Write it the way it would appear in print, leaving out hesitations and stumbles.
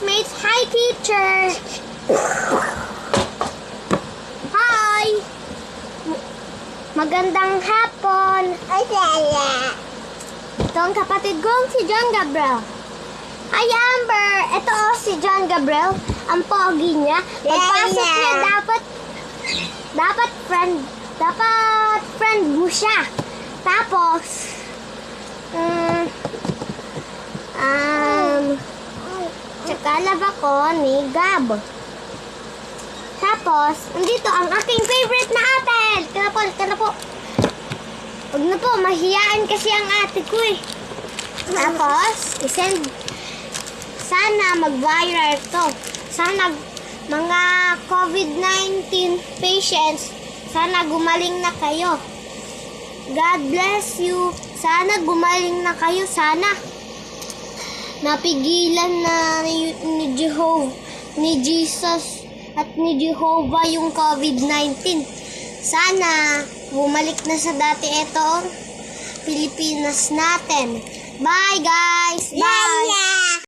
classmates. Hi, teacher. Hi. Magandang hapon. Ito ang kapatid kong si John Gabriel. Hi, Amber. Ito si John Gabriel. Ang pogi niya. Pagpasok niya dapat friend mo siya. Tapos tsakalab ako ni Gab. Tapos, nandito ang aking favorite na ate. Kana po. Huwag na po, mahiyaan kasi ang ate ko eh. Tapos, sana mag-viral to. Sana mga COVID-19 patients, sana gumaling na kayo. God bless you. Sana gumaling na kayo. Sana napigilan na ni Jesus at ni Jehovah yung COVID-19. Sana bumalik na sa dati itong Pilipinas natin. Bye guys! Bye!